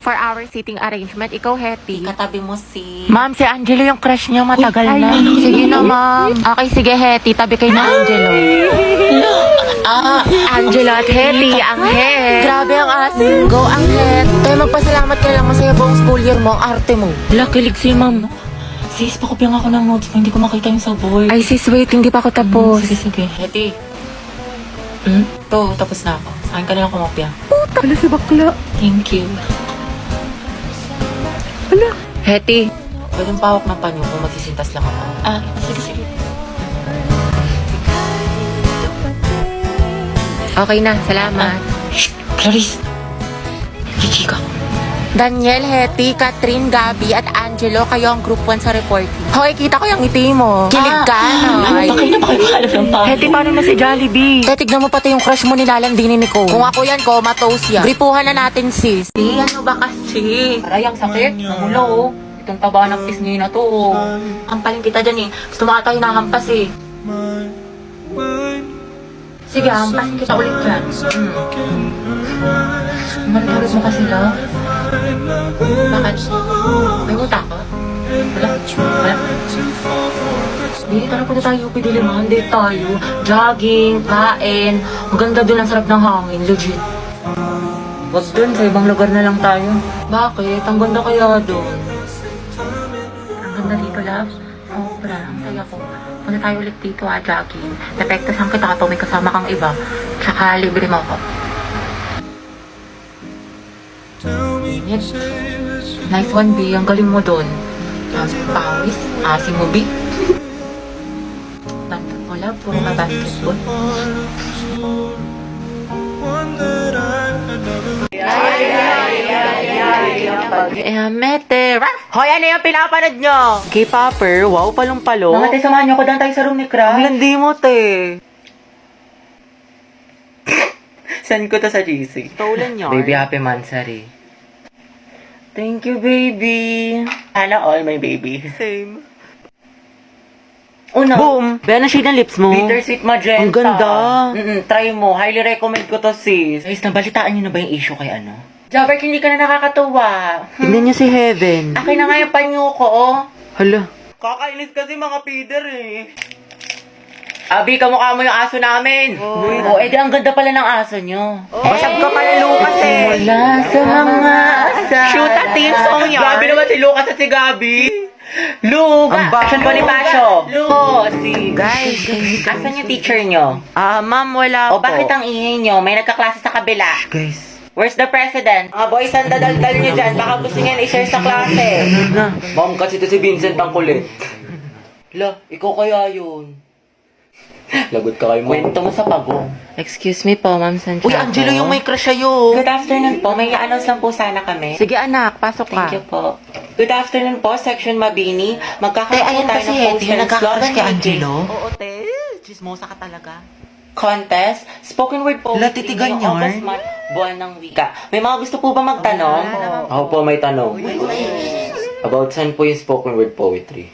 For our seating arrangement, ikaw, Hetty. Katabi mo si... Ma'am, si Angelo yung crush niya matagal na. Sige na, ma'am. Okay, sige, Hetty. Tabi kayo na, Angelo. Angelo at Hetty, ang het. Grabe ang asin. Go, ang het. Kaya magpasalamat ka lang. Masaya buong school year mo. Ang arte mo. Kilig si ma'am. Sis, pakopyang ako ng notes mo. Hindi ko makita yung sa board. Ay, sis, wait. Hindi pa ako tapos. Sige. Hetty. To, tapos na ako. Sa akin ka na lang kumopya. Wala si bakla. Thank you. Hetty. Pwedeng pawak ng panyo kung magsisintas lang ako. Sige. Okay na, salamat. Shh! Clarice! Chichika. Daniel, Hetty, Catherine, Gabby, at Angelo, kayo ang group 1 sa reporting. Hoy, kita ko yung ngiti mo. Kilig ka, no? Ano ba kayo makahalap ng panyo? Hetty, paano na si Jollibee? Tignan mo pati yung crush mo nilalandinin ni Nicole. Kung ako yan, comatose yan. Gripuhan na natin, sis. Ano ba kasi? Aray, ang sakit. Namula, oh. Itong taba ng pisngi na to, oh. Hampaling kita dyan, eh. Gusto mo ata hinahampas, eh. Sige, hampasin kita ulit dyan. Malit mo kasi, love. Bakit? May utak ka? Wala? Hindi, tara punta tayo, pidiliman. Hindi tayo. Jogging, kain. Maganda dun, ang sarap ng hangin. Legit. Wag dun, sa ibang lugar na lang tayo. Bakit? Ang ganda kaya dun. Ang ganda dito, love. Sobra, ang saya ko. Punta tayo ulit dito, jogging. Depektasan kita kapag may kasama kang iba. Tsaka libre mo ako. Init. Nice one, B. Ang galing mo dun. Pawis. Asim mo, B. Bantot mo, love. Puro ka basketball. Mete. Hoy, ano yung pinapanood nyo? K-popper, wow, palong-palo. Mga te, samahan nyo ko doon tayo sa room ni Crash. Ang landi mo, te. Send ko to sa GC. Stolen yarn. Baby, happy mansari. Thank you, baby. Sana all, my baby. Same. Una. Boom! Be, ano shade ng lips mo? Bittersweet magenta. Ang ganda. Try mo. Highly recommend ko to, sis. Guys, nabalitaan nyo na ba yung issue kay ano? Jabber, hindi ka na nakakatuwa. Tignan niyo si Heaven. Akin na nga yung panyo ko, oh. Hala. Kakainis kasi mga feeder, eh. Abi, kamukha mo yung aso namin. Oh, edi ang ganda pala ng aso nyo. Basag ka pala, Lucas, eh. Wala sa mga asa. Shoot at team song yan. Gabi naman si Lucas at si Gabi. Luga. Ang baho. Asan Bonifacio? Si. Guys. Asan yung teacher nyo? Ma'am, wala O po. bakit ang ingay nyo? May nagkaklase sa kabila. Guys. Where's the president? Mga boys, ang dadaldal nyo dyan. Baka gusto niyan i-share sa klase. Ma'am, kasi ito si Vincent ang kulit. La, ikaw kaya yun. Lagot ka kayo mo. Kwento mo sa pagong. Excuse me po, Ma'am Santiago. Uy, Angelo, yung may crush sa'yo. Good afternoon po. May i-announce lang po sana kami. Sige, anak. Pasok ka. Thank you po. Good afternoon po, Section Mabini. Magkakaroon Ayan tayo kasi, ng Hetty, poster nagkakrush kay slogan Angelo. meeting. Oo, te. Chismosa ka talaga. Contest, spoken word poetry Latitigan ngayong yarn? August month, buwan ng wika. May mga gusto po ba magtanong? Ako po may tanong. About saan po yung spoken word poetry?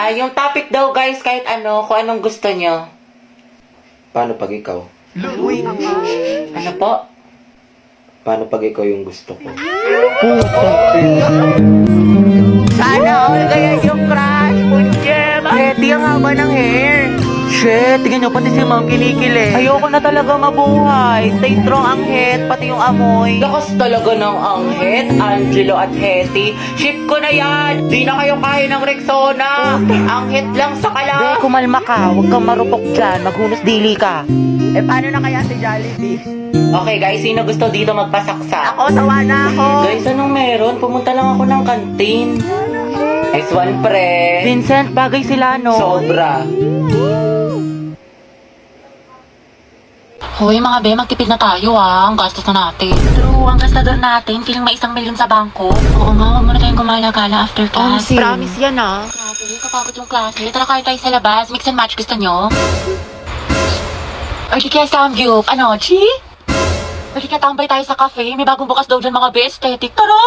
Yung topic daw guys, kahit ano, kung anong gusto nyo. Paano pag ikaw? Ano po? Paano pag ikaw yung gusto ko? Sana all kaya yung crush. Punjem. Hetty, ang haba ng hair. Shit, tingnan nyo, pati si Ma'am kinikili. Ayoko na talaga mabuhay. Stay strong ang head, pati yung amoy. Lakas talaga ng anghet, Angelo at Hetty. Ship ko na yan! Di na kayo kaya ng Rexona! Anghet lang sa Be, kala! kumalma ka. Huwag kang marupok dyan. Maghunos dili ka. Eh, paano na kaya si Jollibee? Okay guys, sino gusto dito magpasaksa? Ako, sawa na ako. Guys, anong meron? Pumunta lang ako ng kantin. Nice one, pre. Vincent, bagay sila, no? Sobra. Hoy mga be, magtipid na tayo Ang gastos na natin. True, ang gastador natin. Feeling may 1,000,000 sa bangko. Oo nga, huwag muna tayong gumala-gala after class. Promise yan, ah. Grabe, kapagod yung klase. Tara kayo tayo sa labas. Mix and match, gusto nyo? Or di kaya samgyup. Ano, Chi? Or di kaya tambay tayo sa cafe. May bagong bukas daw dyan mga be, aesthetic. Tara!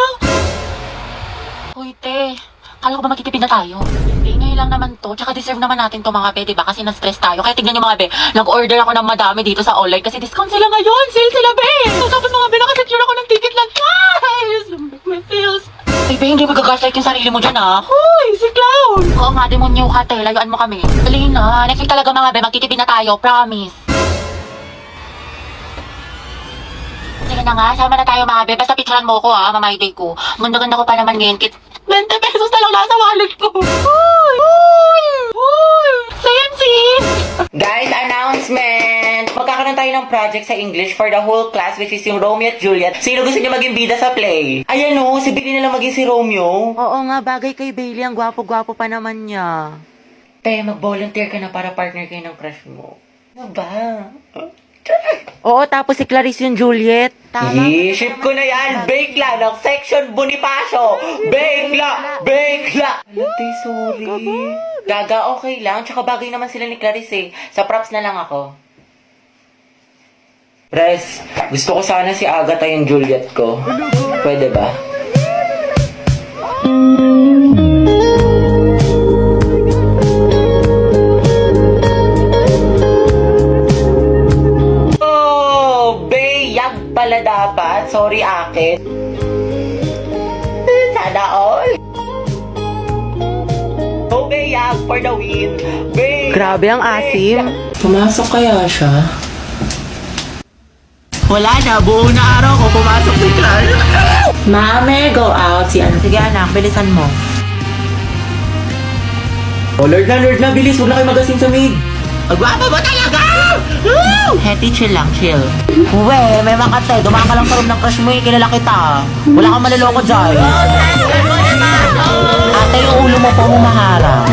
Hoy, te. Kala ko ba magtitipid na tayo? Hindi, ngayon okay lang naman to. Tsaka deserve naman natin to mga be, diba? Kasi na-stress tayo. Kaya tignan nyo mga be, nag-order ako ng madami dito sa online kasi discount sila ngayon. Sale sila be. So, tapos mga be, nakasecure ako ng ticket lang. Guys, my feels. Ay be, hindi magagaslight yung sarili mo dyan ah. Hoy, si Clown. Oo nga, demonyo ka te. Layuan mo kami. Dali na. Next week talaga mga be, magtitipid na tayo. Promise. Sige na nga, sama na tayo mga be. Basta picturean mo ko mamay day ko. Ganda-ganda ko pa naman ngayon. 20 pesos na lang nasa wallet ko. Hoy! Hoy! Hoy! Sensi! Guys, announcement! Magkakaroon tayo ng project sa English for the whole class, which is yung Romeo at Juliet. Sino gusto niya maging bida sa play? Ayan o, si Billy na lang maging si Romeo. Oo nga, bagay kay Bailey. Ang gwapo-gwapo pa naman niya. Te, mag-volunteer ka na para partner kayo ng crush mo. Ano ba? Oo, tapos si Clarice yung Juliet. Tama. Ship ko na yan. Bakla ng section Bonifacio. Bakla! Bakla! Alate, sorry. Gaga, okay lang. Tsaka bagay naman sila ni Clarice Sa props na lang ako. Res, gusto ko sana si Agatha yung Juliet ko. Pwede ba? Pala dapat. Sorry, akin. Sana all. Okay, for the win. Grabe ang asim. Pumasok kaya siya? Wala na, buong na araw ko pumasok si Clark. Mame, go out. Si ano? Sige anak, bilisan mo. Oh, Lord na, bilis. Huwag na kayo magasin sa maid. Agwapa ba talaga? Hetty, chill lang, chill. Uwe, may makate. Dumaan ka lang sa room ng crush mo kilala kita. Wala kang maliloko dyan. Ate, yung ulo mo po humaharang.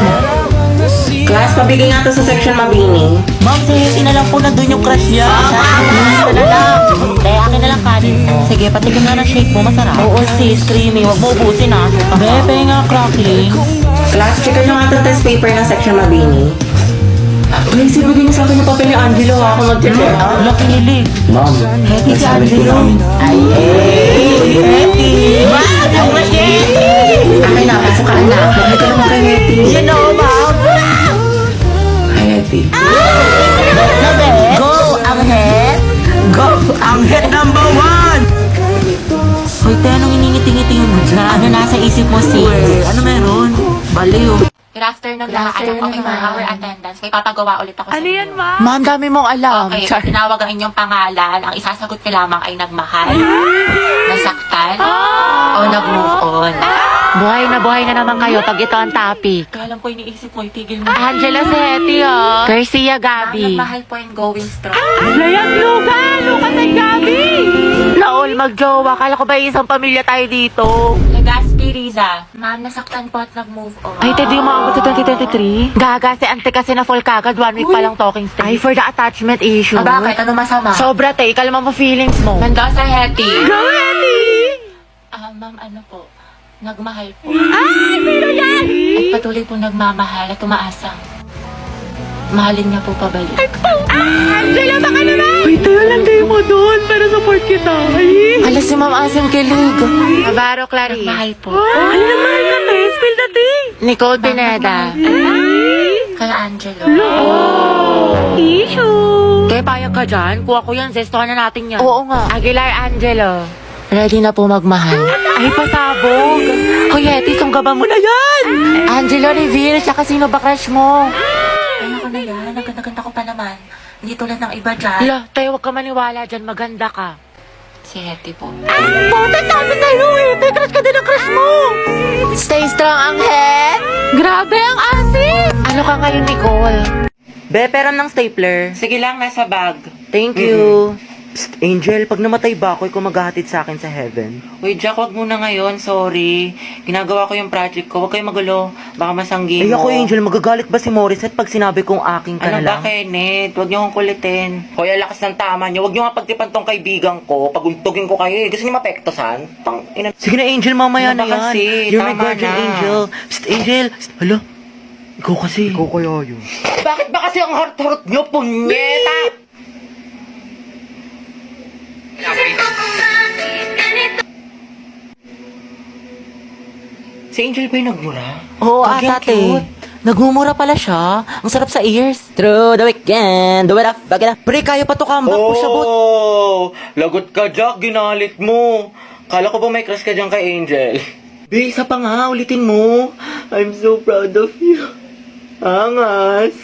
Class, pabigay nga to sa section Mabini. Ma'am, si Hetty na lang po nandun yung crush niya. Ito na lang. Kaya akin na lang kanin mo. Sige, patikin nga ng shake mo, masarap. Oo sis, creamy. Huwag mo ubusin Bebe nga, crackling. Class, checkan nyo nga itong test paper ng section Mabini. Please, ibigay niyo sa akin yung papel ni Angelo ako mag-check. Laki nilig. Ma'am, Hetty si Angelo. Ay, Hetty! Ma'am, yung Hetty! akin na, pasok ka na. Bakit ka naman kay Hetty? You know, ma'am. Hi, Hetty. Go, ang het! Go, ang het number 1! Hoy, te, anong iningiti-ngiti mo dyan? Ano nasa isip mo, sis? Ano meron? Baliw. Good afternoon lahat. Okay, for our attendance, may papagawa ulit ako sa inyo. ma'am? Ma'am, dami mong alam. Okay, tinawag ang inyong pangalan. Ang isasagot ko lamang ay nagmahal, nasaktan, o nag-move on. Buhay na naman kayo pag ito ang topic. Kaya alam ko iniisip mo, itigil mo. Angela si Hetty, Garcia Gabi. Nagmahal po and going strong. Layag Lucas and Gabi! Naol, mag-jowa. Kala ko ba isang pamilya tayo dito? Legaspi Riza, ma'am, nasaktan po at nag-move on. Ay, Teddy, umaabot sa 2023? Gaga, si ante kasi na full kagad. 1 week pa lang talking stage. Ay, for the attachment issue. Bakit? Ano masama? Sobra, te. Kalma mo feelings mo. Ganda sa Hetty. Go, Hetty! Ma'am, ano po? Nagmahal po. Ay, sino yan? At patuloy po nagmamahal at umaasang mahalin niya po pabalik. Angela, baka naman! Uy, tayo lang kayo mo doon para support kita. Ay! Alas si Ma'am Asim kilig. Navarro Clarice. Nagmahal po. Ano na mahal kami? Spill the tea. Nicole Pineda. Kaya Angelo. Issue. Kaya payag ka dyan? Kuha ko yan. Zestohan na natin yan. Oo nga. Aguilar Angelo. Ready na po magmahal. Ay, pasabog. Hoy, Hetty, sunggaban mo na yan. Angelo, reveal. Tsaka sino ba crush mo? Ay, ako na yan. Ang ganda-ganda ko pa naman. Hindi tulad ng iba dyan. Hala, tayo huwag ka maniwala dyan. Maganda ka. Si Hetty po. Ay, puta, sabi sa'yo eh. Tay, crush ka din ang crush mo. Stay strong ang head. Grabe ang asin. Ano ka ngayon, Nicole? Be, pero ng stapler. Sige lang, nasa bag. Thank you. Psst, Angel, pag namatay ba ako, ikaw maghahatid sa akin sa heaven? Uy, Jack, wag muna ngayon. Sorry. Ginagawa ko yung project ko. Huwag kayo magulo. Baka masanggi mo. Ay, ako, Angel, magagalit ba si Morissette pag sinabi kong aking ka na lang? Ano ba, Kenneth? Huwag niyo akong kulitin. Hoy, ang lakas ng tama niyo. Huwag niyo nga pagtipan tong kaibigan ko. Paguntugin ko kayo. Gusto niyo mapektosan? Sige na, Angel, mamaya Ano na yan. kasi? You're my Tama guardian na. angel. Psst, Angel. Psst, hala. Ikaw kasi. Ikaw kaya yun. Bakit ba kasi ang heart-heart niyo, punyeta? Si Angel ba yung nagmura? Oo, Ang ate. cute. Nagmumura pala siya. Ang sarap sa ears. Through the weekend, do it up, back it up. Pre, kaya pa to comeback po siya, bot. Lagot ka, Jack. Ginalit mo. Kala ko ba may crush ka dyan kay Angel? Be, isa pa nga. Ulitin mo. I'm so proud of you. Angas.